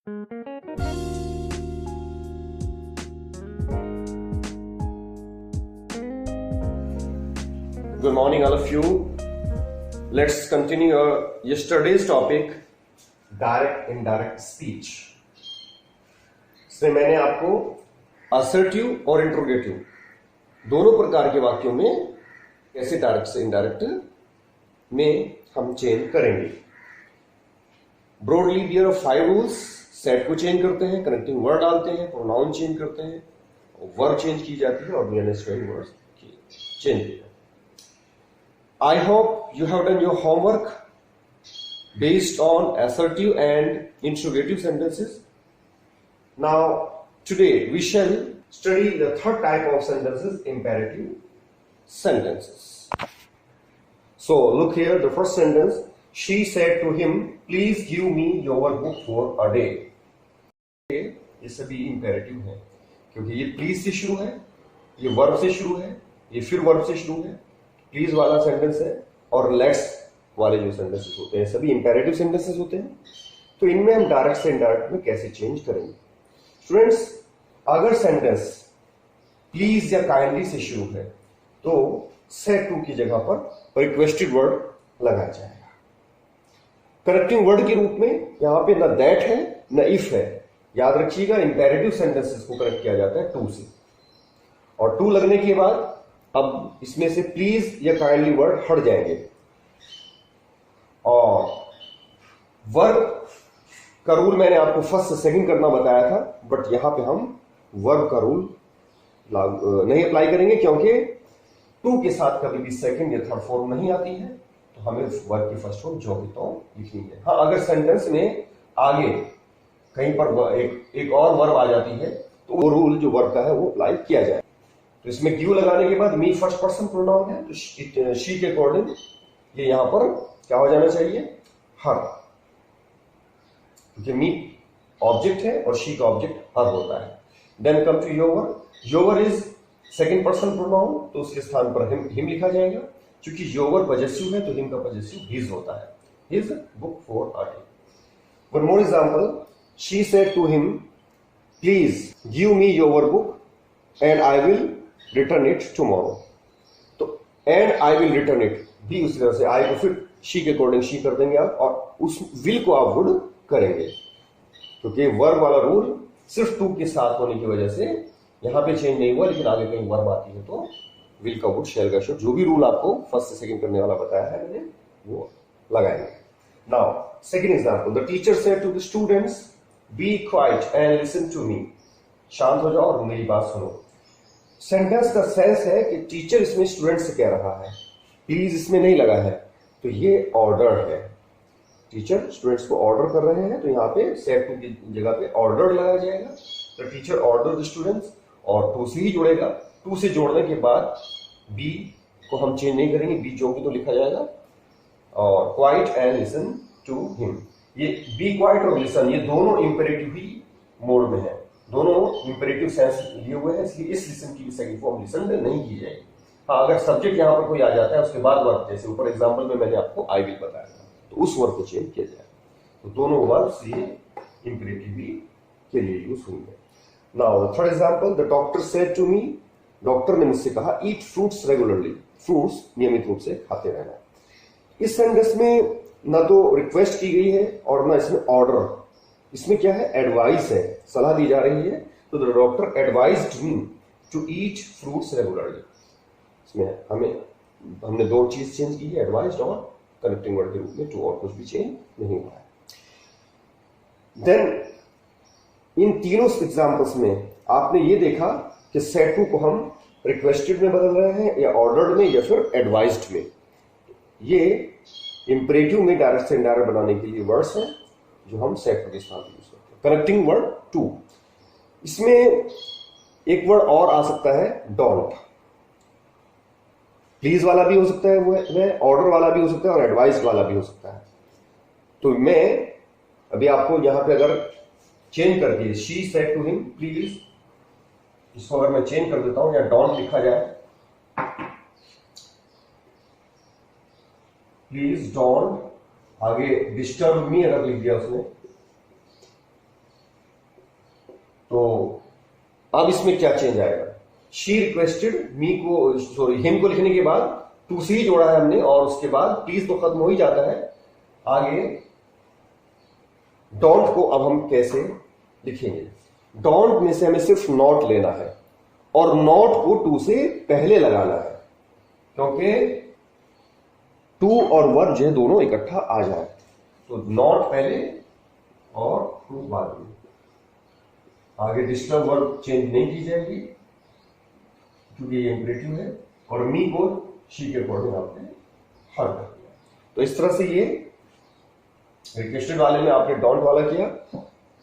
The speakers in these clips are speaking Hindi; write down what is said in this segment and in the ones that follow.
Good morning, all of you. Let's continue yesterday's topic, direct indirect speech. इसमें मैंने आपको assertive और interrogative दोनों प्रकार के वाक्यों में कैसे डायरेक्ट से इनडायरेक्ट में हम चेंज करेंगे. Broadly there are 5 rules. Set को चेंज करते हैं, कनेक्टिंग वर्ड डालते हैं, प्रोनाउन चेंज करते हैं, वर्ब चेंज की जाती है और नेसेसरी वर्ड्स चेंज किए जाते हैं. I hope you have done your homework based on assertive and interrogative sentences. Now, today we shall study the third type of sentences, imperative sentences. So, look here, the first sentence, she said to him, please give me your book for a day. ये सभी imperative है क्योंकि ये please से शुरू है, ये verb से शुरू है, ये फिर verb से शुरू है, प्लीज वाला सेंटेंस है और लेट्स वाले जो सेंटेंसेस होते हैं सभी इंपेरेटिव सेंटेंसेस होते हैं. तो इनमें हम डायरेक्ट से इनडायरेक्ट में कैसे चेंज करेंगे. स्टूडेंट्स, अगर सेंटेंस प्लीज या काइंडली से शुरू है तो सेड टू की जगह पर रिक्वेस्टेड वर्ड लगाया जाएगा. कनेक्टिंग वर्ड के रूप में यहां पे न दैट है न इफ है. याद रखिएगा, इंपेरेटिव सेंटेंसेस को कनेक्ट किया जाता है टू से, और टू लगने के बाद अब इसमें से प्लीज या काइंडली वर्ड हट जाएंगे. और वर्ब का रूल मैंने आपको फर्स्ट से सेकंड करना बताया था, बट यहां पे हम वर्ब का रूल नहीं अप्लाई करेंगे क्योंकि टू के साथ कभी भी सेकंड या थर्ड फॉर्म नहीं आती है, तो हमें वर्ब की फर्स्ट फॉर्म जो की तो लिखनी है. हाँ, अगर सेंटेंस में आगे कहीं पर एक और वर्ब आ जाती है तो वो रूल जो वर्ब का है वो अप्लाई किया जाए. तो इसमें क्यू लगाने के बाद मी फर्स्ट पर्सन प्रोनाउन है, तो शी के अकॉर्डिंग ये यहां पर क्या हो जाना चाहिए, हर, क्योंकि मी ऑब्जेक्ट है और शी का ऑब्जेक्ट हर होता है. Then come to your. Your is second person pronoun, तो उसके स्थान पर हिम लिखा जाएगा. क्योंकि योवर पजेसिव है तो हिम का पजेसिव हिज होता है. His book for a day. One more example, she said to him, please give me your book and I will return it tomorrow. तो and I will return it भी उसी तरह से आई को फिर शी के अकॉर्डिंग शी कर देंगे आप, और उस विल को आप वुड करेंगे, क्योंकि वर्ब वाला रूल सिर्फ टू के साथ होने की वजह से यहां पे चेंज नहीं हुआ, लेकिन आगे कहीं वर्ब आती है तो विल का वुड, शेल का शुड, जो भी रूल आपको फर्स्ट से सेकंड करने वाला बताया है मैंने वो लगाएंगे. Now second example, the teacher said to the students, be quiet and listen to me. शांत हो जाओ और मेरी बात सुनो. सेंटेंस का सेंस है कि टीचर इसमें स्टूडेंट से कह रहा है, प्लीज इसमें नहीं लगा है, तो ये ऑर्डर है. टीचर स्टूडेंट्स को ऑर्डर कर रहे हैं, तो यहाँ पे सेड टू की जगह पे ऑर्डर लगाया जाएगा. तो टीचर ऑर्डर द स्टूडेंट्स, और टू से ही जोड़ेगा. टू से जोड़ने के बाद बी को हम चेंज नहीं करेंगे, बी जो की तो लिखा जाएगा, और quiet and listen to him. ये बी क्वाइट और लिसन ये दोनों इंपेरेटिव ही मोड में है, दोनों इंपेरेटिव सेंस लिए हुए हैं, इसलिए इस लिसन की सेकंड फॉर्म लिसन नहीं की जाएगी. हाँ, अगर सब्जेक्ट यहां पर कोई आ जाता है उसके बाद वर्ब, जैसे ऊपर एग्जांपल में मैंने आपको आई विल बताया था, तो उस वर्ब को चेंज किया जाए. तो दोनों वर्ब्स ये इंपेरेटिव भी के लिए यूज होंगे. Now third example, the doctor said to me, doctor ने मुझसे कहा, ईट फ्रूट्स रेगुलरली, फ्रूट्स नियमित रूप से खाते रहना. इस सेंटेंस में ना तो रिक्वेस्ट की गई है और ना इसमें ऑर्डर, इसमें क्या है, एडवाइस है, सलाह दी जा रही है. तो the doctor advised me to eat fruits regularly. इसमें हमने दो चीज चेंज की है, एडवाइज्ड और कनेक्टिंग वर्ड के रूप में, टू और कुछ भी चेंज नहीं हुआ है. देन इन तीनों एग्जांपल्स में आपने ये देखा कि सेड टू को हम रिक्वेस्टेड में बदल रहे हैं या ऑर्डर्ड में या फिर एडवाइज्ड में. ये इंपरेटिव में डायरेक्ट से इनडायरेक्ट बनाने के लिए वर्ड्स हैं जो हम सेड टू के साथ यूज करते हैं. कनेक्टिंग वर्ड टू, इसमें एक वर्ड और आ सकता है, डोंट. प्लीज वाला भी हो सकता है, वह ऑर्डर वाला भी हो सकता है और एडवाइस वाला भी हो सकता है. तो मैं अभी आपको यहां पे अगर चेंज करके she said to him please, इसको अगर मैं चेंज कर देता हूं या डोंट लिखा जाए, प्लीज डोंट, आगे डिस्टर्ब मी अगर लिख दिया उसने, तो अब इसमें क्या चेंज आएगा, शी रिक्वेस्टेड मी को, सॉरी हिम को लिखने के बाद टू से ही जोड़ा है हमने, और उसके बाद प्लीज तो खत्म हो ही जाता है। आगे डोंट को अब हम कैसे लिखेंगे, डोंट में से हमें सिर्फ नॉट लेना है और नॉट को टू से पहले लगाना है, क्योंकि टू और वर्ब जो है दोनों इकट्ठा आ जाए। तो नॉट पहले और टू बाद में। आगे डिस्टर्ब वर्ब चेंज नहीं की जाएगी क्योंकि ये इंपरेटिव है, और मी को शी के अकॉर्डिंग आपने हर कर दिया। तो इस तरह से ये रिक्वेस्टेड वाले में आपने डोंट वाला किया।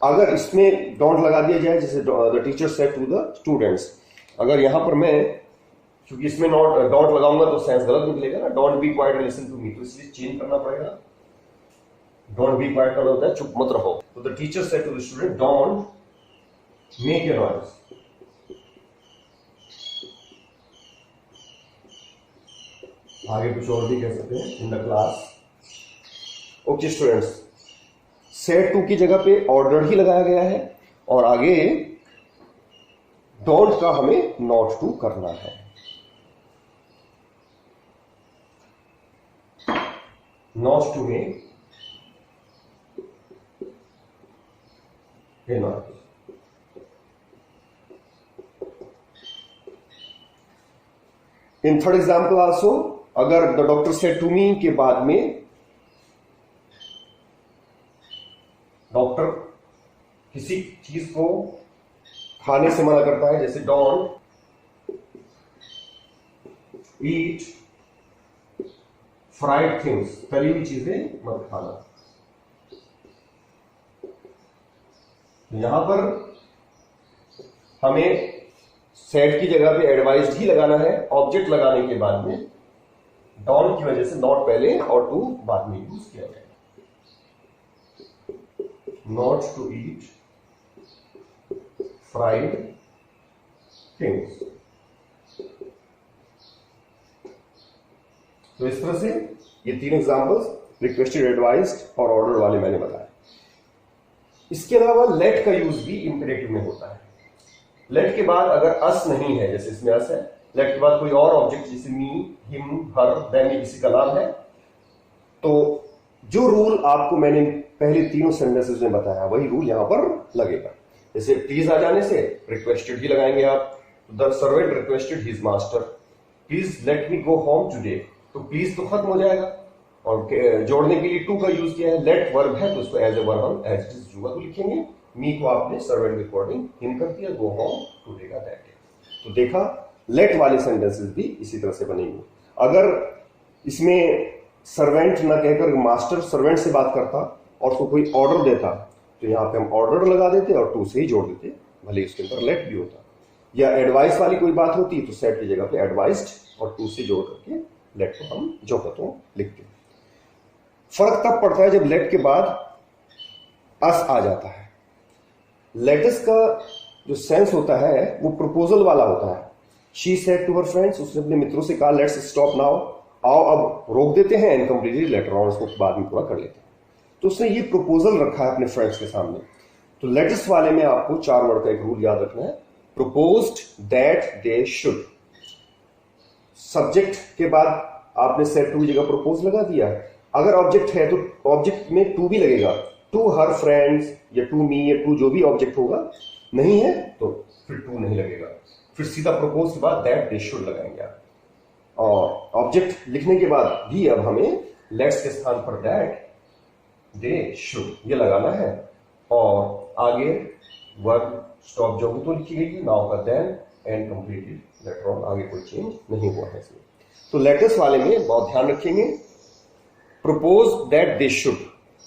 अगर इसमें डोंट लगा दिया जाए, जैसे the teacher said to the students, अगर यहां पर मैं, क्योंकि इसमें नॉट डोंट लगाऊंगा तो सेंस गलत निकलेगा ना, don't be quiet listen to me, तो इसलिए चेंज करना पड़ेगा। डोंट बी क्वाइट करना होता है चुप मत रहो। तो the teacher said to the student don't make a noise. आगे कुछ और भी कह सकते हैं, in the class. Okay students, said to की जगह पे ऑर्डर ही लगाया गया है, और आगे डोंट का हमें नॉट टू करना है। नॉट टू में a not. In third example also, अगर the doctor said to me के बाद में डॉक्टर किसी चीज को खाने से मना करता है, जैसे डोंट ईट फ्राइड थिंग्स, तली हुई चीजें मत खाना। तो यहां पर हमें सेड की जगह पे एडवाइज्ड ही लगाना है, ऑब्जेक्ट लगाने के बाद में डोंट की वजह से नॉट पहले और टू बाद में यूज किया जाएगा। Not to eat fried things. तो इस तरह से ये तीन एग्जांपल्स रिक्वेस्टेड, एडवाइज्ड और ऑर्डर वाले मैंने बताया। इसके अलावा लेट का यूज भी इंपेरेटिव में होता है। लेट के बाद अगर अस नहीं है, जैसे इसमें अस है, लेट के बाद कोई और ऑब्जेक्ट जैसे मी, हिम, हर, देम, ये किसी का नाम है, तो जो रूल आपको मैंने पहले तीनों सेंटेंसेस में बताया वही रूल यहां पर लगेगा। जैसे प्लीज आ जाने से रिक्वेस्टेड ही लगाएंगे आप। The servant requested his master, please let me go home today, तो प्लीज तो खत्म हो जाएगा, और जोड़ने के लिए टू का यूज किया है। लेट वर्ब है तो उसको एज ए वर्ब हम एज इट इज जुगा तो लिखेंगे। मी को आपने सर्वेंट के अकॉर्डिंग हिम कर दिया, गो होम टुडे का दैट डे। तो देखा, लेट वाले सेंटेंसेस भी इसी तरह से बनेंगे। अगर इसमें सर्वेंट ना कहकर मास्टर सर्वेंट से बात करता और उसको कोई ऑर्डर देता, तो यहां पे हम ऑर्डर लगा देते और टू से ही जोड़ देते, भले उसके अंदर लेट भी होता। या एडवाइस वाली कोई बात होती तो सेट की जगह पे एडवाइस्ड और टू से जोड़ करके लेट को हम जो कहते लिखते। फर्क तब पड़ता है जब लेट के बाद अस आ जाता है। लेटस का जो सेंस होता है वो प्रपोजल वाला होता है। She said to her friends, उसने अपने मित्रों से कहा लेट्स स्टॉप नाउ, आओ अब रोक देते हैं, इनकम्प्लीटली लेटर ऑन, उसको बाद में पूरा कर लेते हैं। तो उसने ये प्रपोजल रखा है अपने फ्रेंड्स के सामने। तो लेटस वाले में आपको 4 वर्ड का एक रूल याद रखना है। proposed that they should, subject के बाद आपने सेड टू की जगह प्रपोज लगा दिया। अगर ऑब्जेक्ट है तो ऑब्जेक्ट में टू भी लगेगा, टू हर फ्रेंड्स या टू मी या टू जो भी ऑब्जेक्ट होगा। नहीं है तो फिर टू नहीं लगेगा, फिर सीधा प्रपोज के बाद दैट दे शुड लगाएंगे आप। और ऑब्जेक्ट लिखने के बाद भी अब हमें लेट्स के स्थान पर दैट दे शुड ये लगाना है, और आगे वर्ब स्टॉप जो तो लिखी गई है, नाउ का then and completed later on, आगे कोई चेंज नहीं हुआ है इसमें। तो लेटर्स वाले में बहुत ध्यान रखेंगे। Propose that they should,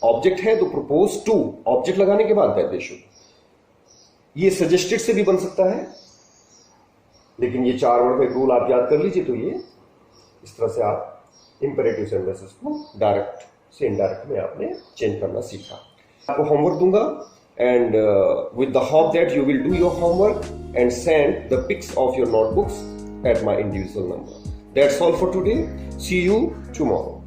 object है तो प्रपोज टू, ऑब्जेक्ट लगाने के बाद दैट दे शुड। ये सजेस्टेड से भी बन सकता है, लेकिन ये 4 वर्ड का रूल आप याद कर लीजिए। तो ये इस तरह से आप इंपेरेटिव सेंटेंसेस को डायरेक्ट से इनडायरेक्ट में आपने चेंज करना सीखा। आपको होमवर्क दूंगा, and with the hope that you will do your homework and send the pics of your notebooks at my individual number. That's all for today. See you tomorrow.